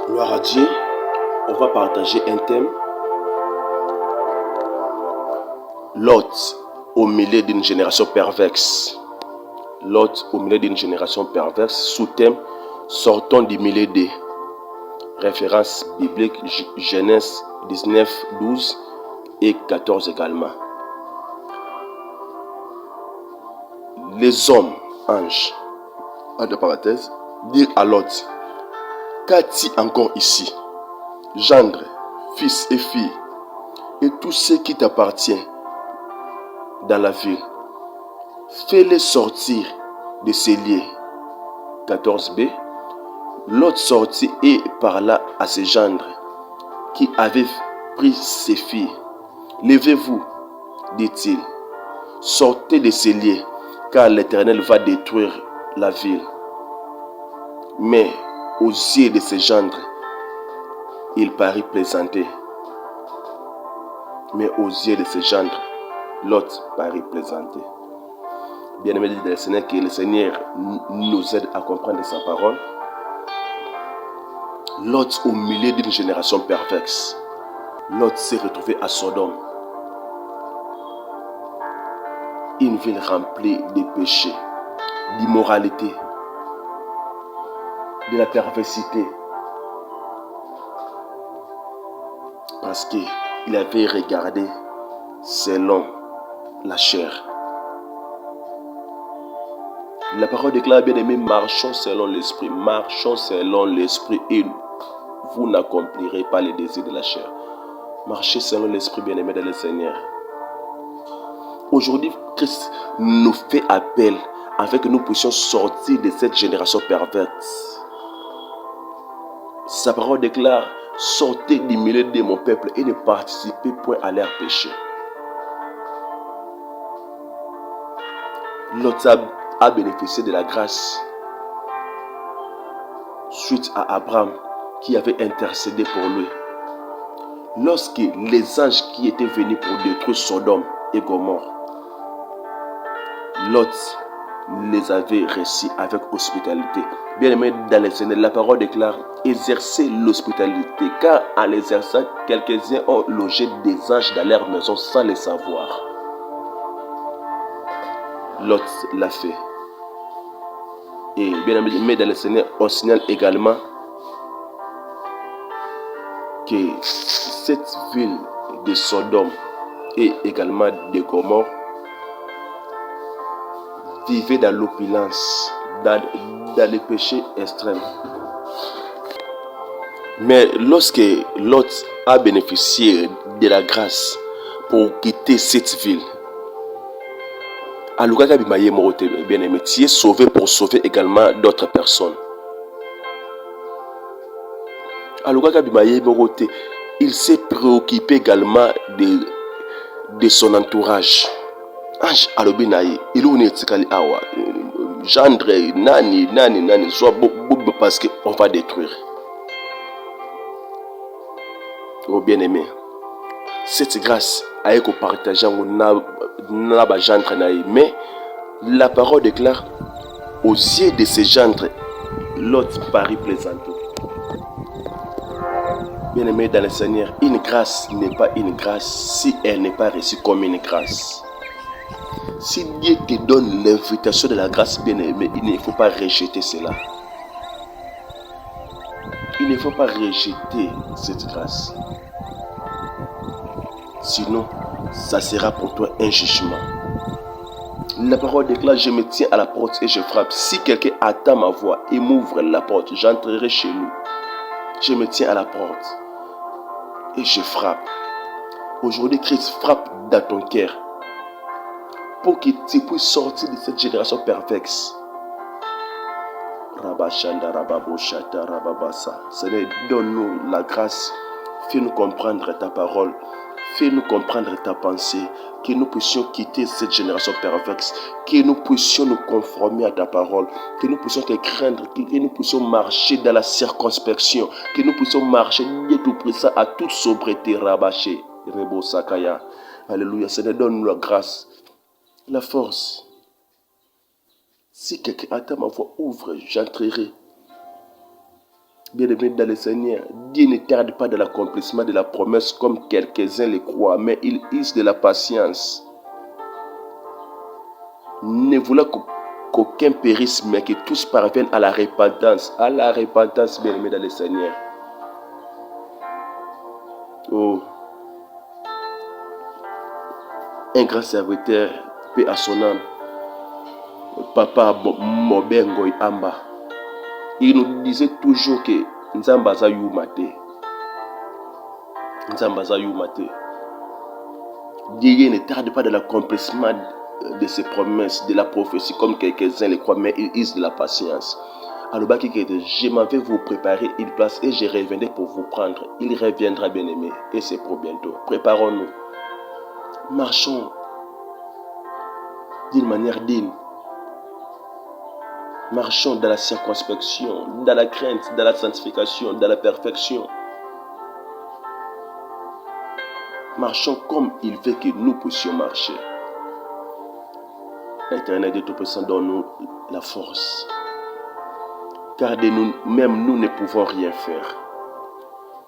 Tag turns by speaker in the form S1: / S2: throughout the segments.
S1: Gloire à Dieu, on va partager un thème. Lot au milieu d'une génération perverse. Lot au milieu d'une génération perverse. Sous-thème, sortons du milieu des. Référence biblique, Genèse 19, 12 et 14 également. Les hommes, anges, entre parenthèses, dirent à Lot: qu'as-tu encore ici, gendre, fils et fille, et tout ce qui t'appartient dans la ville? Fais-les sortir de ces lieux. 14b. Lot sortit et parla à ses gendres qui avaient pris ses filles. Levez-vous, dit-il, sortez de ces lieux, car l'Éternel va détruire la ville. Mais aux yeux de ses gendres, il parut plaisanter. Mais aux yeux de ses gendres, Lot parut plaisanter. Bien-aimé de Seigneur, que le Seigneur nous aide à comprendre sa parole. Lot au milieu d'une génération perverse. Lot s'est retrouvé à Sodome. Une ville remplie de péchés, d'immoralité, de la perversité. Parce qu'il avait regardé selon la chair. La parole déclare, bien aimé, marchons selon l'esprit. Marchons selon l'esprit et vous n'accomplirez pas les désirs de la chair. Marchez selon l'esprit, bien aimé dans le Seigneur. Aujourd'hui, Christ nous fait appel afin que nous puissions sortir de cette génération perverse. Sa parole déclare: sortez du milieu de mon peuple et ne participez point à leurs péchés. Lot a bénéficié de la grâce suite à Abraham qui avait intercédé pour lui. Lorsque les anges qui étaient venus pour détruire Sodome et Gomorrhe, Lot les avait reçus avec hospitalité. Bien aimé dans le Seigneur, la parole déclare: exercez l'hospitalité, car en l'exerçant, quelques-uns ont logé des anges dans leur maison sans le savoir. Lot l'a fait. Et bien aimé dans le Seigneur, on signale également que cette ville de Sodome et également de Gomorrhe vivait dans l'opulence, dans les péchés extrêmes. Mais lorsque Lot a bénéficié de la grâce pour quitter cette ville, bien aimé, tu es sauvé pour sauver également d'autres personnes. Il s'est préoccupé également de son entourage. Ange alobinaye, il est tikali awa, gendre nani, soit parce qu'on va détruire. Oh bien aimé, cette grâce a été partagée n'a gendre naï, mais la parole déclare: aux yeux de ces gendres, Lot parut plaisanter. Bien aimé dans le Seigneur, une grâce n'est pas une grâce si elle n'est pas reçue comme une grâce. Si Dieu te donne l'invitation de la grâce, bien aimé, il ne faut pas rejeter cela. Il ne faut pas rejeter cette grâce. Sinon, ça sera pour toi un jugement. La parole déclare: je me tiens à la porte et je frappe. Si quelqu'un attend ma voix et m'ouvre la porte, j'entrerai chez lui. Je me tiens à la porte et je frappe. Aujourd'hui, Christ frappe dans ton cœur pour que tu puisses sortir de cette génération perverse. Seigneur, donne-nous la grâce. Fais-nous comprendre ta parole. Fais-nous comprendre ta pensée. Que nous puissions quitter cette génération perverse. Que nous puissions nous conformer à ta parole. Que nous puissions te craindre. Que nous puissions marcher dans la circonspection. Que nous puissions marcher à toute sobriété. Rabaché. Rebo Sakaya. Alléluia. Seigneur, donne-nous la grâce, la force Si quelqu'un attend ma voix, ouvre, j'entrerai. Bien-aimé dans le Seigneur, Dieu ne tarde pas de l'accomplissement de la promesse comme quelques-uns le croient, mais il use de la patience. Ne voulant qu'aucun périsse, mais que tous parviennent à la repentance. À la repentance, bien-aimé dans le Seigneur. Oh, un grand serviteur, paix à son âme, Papa Mobengo Amba. Il nous disait toujours que Nzambaza Yumate. Nzambaza Yumate. Dieu ne tarde pas de l'accomplissement de ses promesses, de la prophétie, comme quelques-uns le croient, mais il use de la patience. Alors, je m'en vais vous préparer une place et je reviendrai pour vous prendre. Il reviendra, bien-aimé, et c'est pour bientôt. Préparons-nous. Marchons d'une manière digne. Marchons dans la circonspection, dans la crainte, dans la sanctification, dans la perfection. Marchons comme il veut que nous puissions marcher. L'Éternel de Tout-Puissant, donne-nous la force. Car de nous-mêmes, nous ne pouvons rien faire.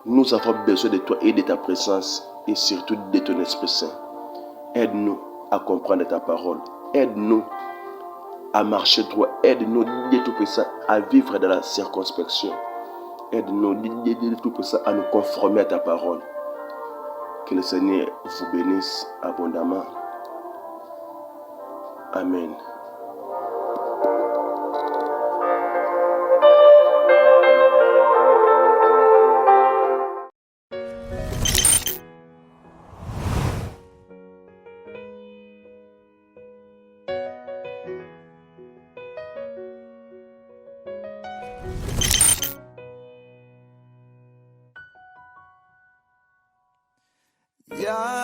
S1: Nous avons besoin de toi et de ta présence et surtout de ton Esprit Saint. Aide-nous à comprendre ta parole. Aide-nous à marcher droit. Aide-nous, Dieu Tout-Puissant, à vivre dans la circonspection. Aide-nous, Dieu Tout-Puissant, à nous conformer à ta parole. Que le Seigneur vous bénisse abondamment. Amen.
S2: Yeah.